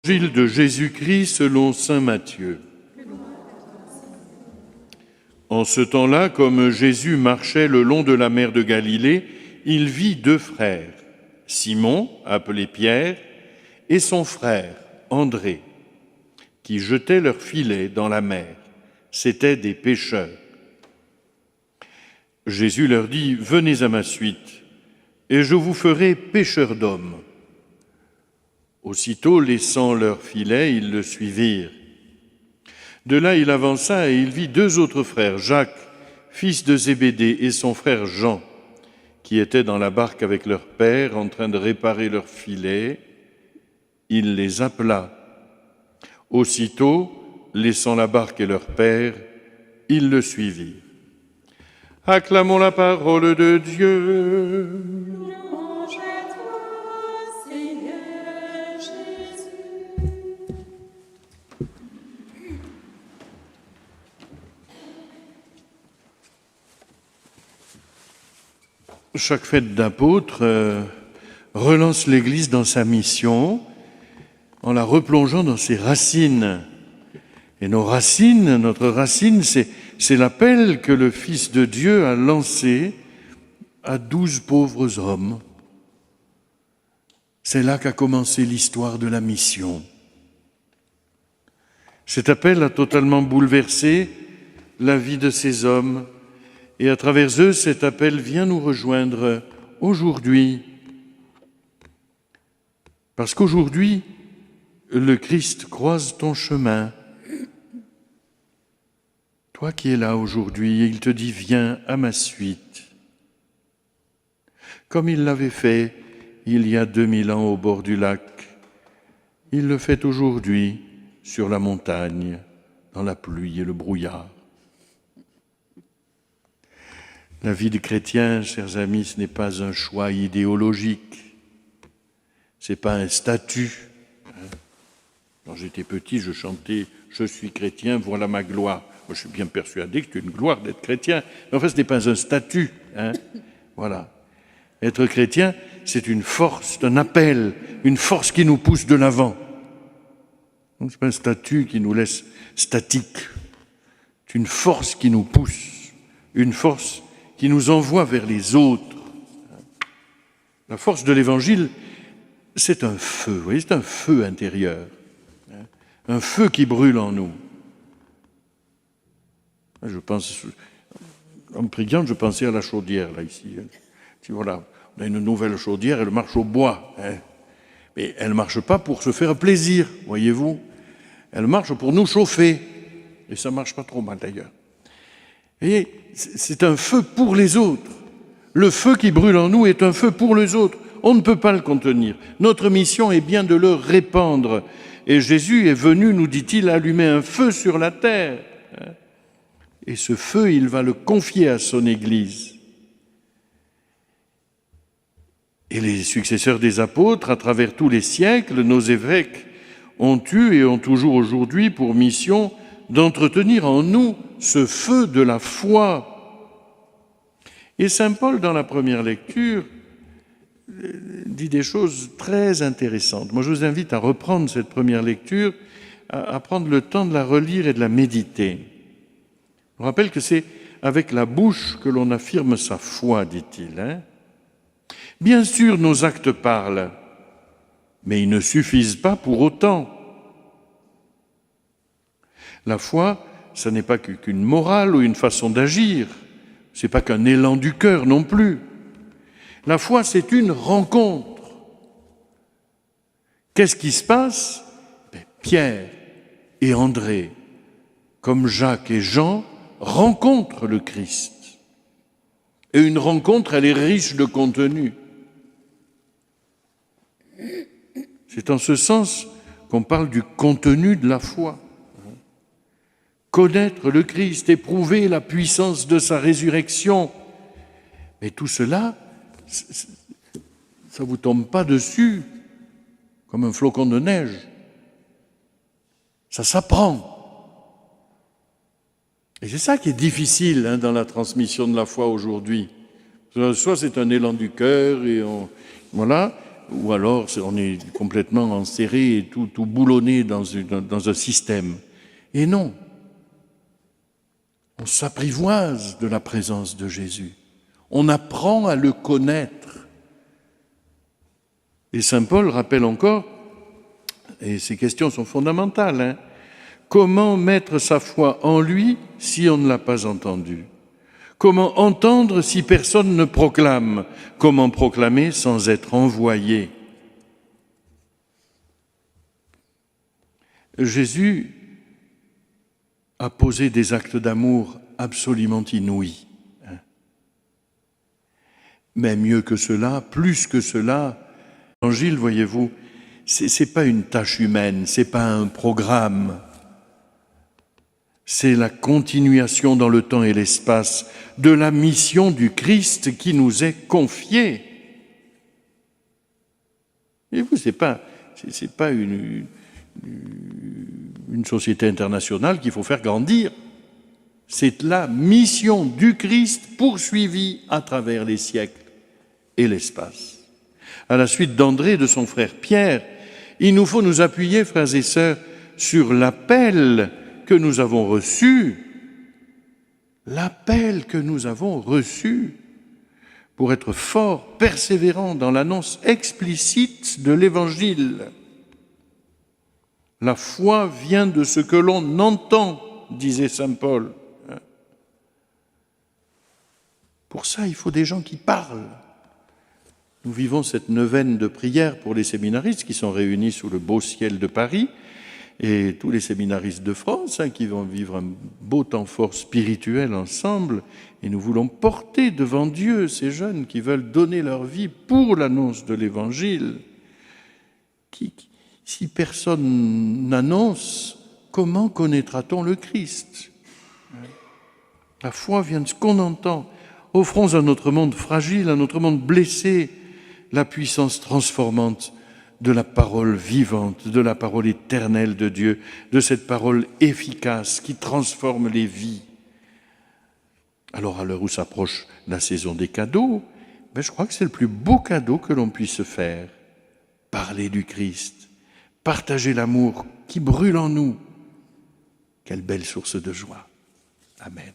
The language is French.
Évangile de Jésus-Christ selon saint Matthieu. En ce temps-là, comme Jésus marchait le long de la mer de Galilée, il vit deux frères, Simon, appelé Pierre, et son frère, André, qui jetaient leurs filets dans la mer. C'étaient des pêcheurs. Jésus leur dit « Venez à ma suite, et je vous ferai pêcheurs d'hommes ». Aussitôt, laissant leurs filets, ils le suivirent. De là, il avança et il vit deux autres frères, Jacques, fils de Zébédée, et son frère Jean, qui étaient dans la barque avec leur père, en train de réparer leurs filets. Il les appela. Aussitôt, laissant la barque et leur père, ils le suivirent. Acclamons la parole de Dieu. Chaque fête d'apôtre relance l'Église dans sa mission en la replongeant dans ses racines. Et nos racines, notre racine, c'est l'appel que le Fils de Dieu a lancé à 12 pauvres hommes. C'est là qu'a commencé l'histoire de la mission. Cet appel a totalement bouleversé la vie de ces hommes. Et à travers eux, cet appel vient nous rejoindre aujourd'hui. Parce qu'aujourd'hui, le Christ croise ton chemin. Toi qui es là aujourd'hui, il te dit « Viens à ma suite ». Comme il l'avait fait il y a 2000 ans au bord du lac, il le fait aujourd'hui sur la montagne, dans la pluie et le brouillard. La vie de chrétien, chers amis, ce n'est pas un choix idéologique, ce n'est pas un statut. Quand j'étais petit, je chantais « Je suis chrétien, voilà ma gloire ». Moi, je suis bien persuadé que c'est une gloire d'être chrétien, mais en fait, ce n'est pas un statut. Voilà. Être chrétien, c'est une force, c'est un appel, une force qui nous pousse de l'avant. Ce n'est pas un statut qui nous laisse statiques. C'est une force qui nous pousse, une force qui nous envoie vers les autres. La force de l'Évangile, c'est un feu, vous voyez, c'est un feu intérieur, un feu qui brûle en nous. Je pense, en priant, je pensais à la chaudière, là, ici. Voilà, on a une nouvelle chaudière, elle marche au bois. Mais elle ne marche pas pour se faire plaisir, voyez-vous. Elle marche pour nous chauffer. Et ça ne marche pas trop mal, d'ailleurs. Et c'est un feu pour les autres. Le feu qui brûle en nous est un feu pour les autres. On ne peut pas le contenir. Notre mission est bien de le répandre. Et Jésus est venu, nous dit-il, allumer un feu sur la terre. Et ce feu, il va le confier à son Église. Et les successeurs des apôtres, à travers tous les siècles, nos évêques ont eu et ont toujours aujourd'hui pour mission d'entretenir en nous ce feu de la foi. Et saint Paul, dans la première lecture, dit des choses très intéressantes. Moi, je vous invite à reprendre cette première lecture, à prendre le temps de la relire et de la méditer. Je rappelle que c'est avec la bouche que l'on affirme sa foi, dit-il. Bien sûr, nos actes parlent, mais ils ne suffisent pas pour autant. La foi, ce n'est pas qu'une morale ou une façon d'agir, ce n'est pas qu'un élan du cœur non plus. La foi, c'est une rencontre. Qu'est-ce qui se passe ? Pierre et André, comme Jacques et Jean, rencontrent le Christ. Et une rencontre, elle est riche de contenu. C'est en ce sens qu'on parle du contenu de la foi. Connaître le Christ, éprouver la puissance de sa résurrection. Mais tout cela, ça ne vous tombe pas dessus comme un flocon de neige. Ça s'apprend. Et c'est ça qui est difficile dans la transmission de la foi aujourd'hui. Soit c'est un élan du cœur, et voilà, ou alors on est complètement enserré et tout boulonné dans un système. Et non, on s'apprivoise de la présence de Jésus. On apprend à le connaître. Et saint Paul rappelle encore, et ces questions sont fondamentales, comment mettre sa foi en lui si on ne l'a pas entendu? Comment entendre si personne ne proclame? Comment proclamer sans être envoyé? Jésus a posé des actes d'amour absolument inouïs. Mais mieux que cela, plus que cela, l'Évangile, voyez-vous, c'est pas une tâche humaine, c'est pas un programme. C'est la continuation dans le temps et l'espace de la mission du Christ qui nous est confiée. Et vous, c'est pas une société internationale qu'il faut faire grandir. C'est la mission du Christ poursuivie à travers les siècles et l'espace. À la suite d'André et de son frère Pierre, il nous faut nous appuyer, frères et sœurs, sur l'appel que nous avons reçu, pour être forts, persévérants dans l'annonce explicite de l'Évangile. La foi vient de ce que l'on entend, disait saint Paul. Pour ça, il faut des gens qui parlent. Nous vivons cette neuvaine de prière pour les séminaristes qui sont réunis sous le beau ciel de Paris, et tous les séminaristes de France qui vont vivre un beau temps fort spirituel ensemble. Et nous voulons porter devant Dieu ces jeunes qui veulent donner leur vie pour l'annonce de l'Évangile. Si personne n'annonce, comment connaîtra-t-on le Christ? La foi vient de ce qu'on entend. Offrons à notre monde fragile, à notre monde blessé, la puissance transformante de la parole vivante, de la parole éternelle de Dieu, de cette parole efficace qui transforme les vies. Alors, à l'heure où s'approche la saison des cadeaux, je crois que c'est le plus beau cadeau que l'on puisse faire. Parler du Christ, partager l'amour qui brûle en nous. Quelle belle source de joie. Amen.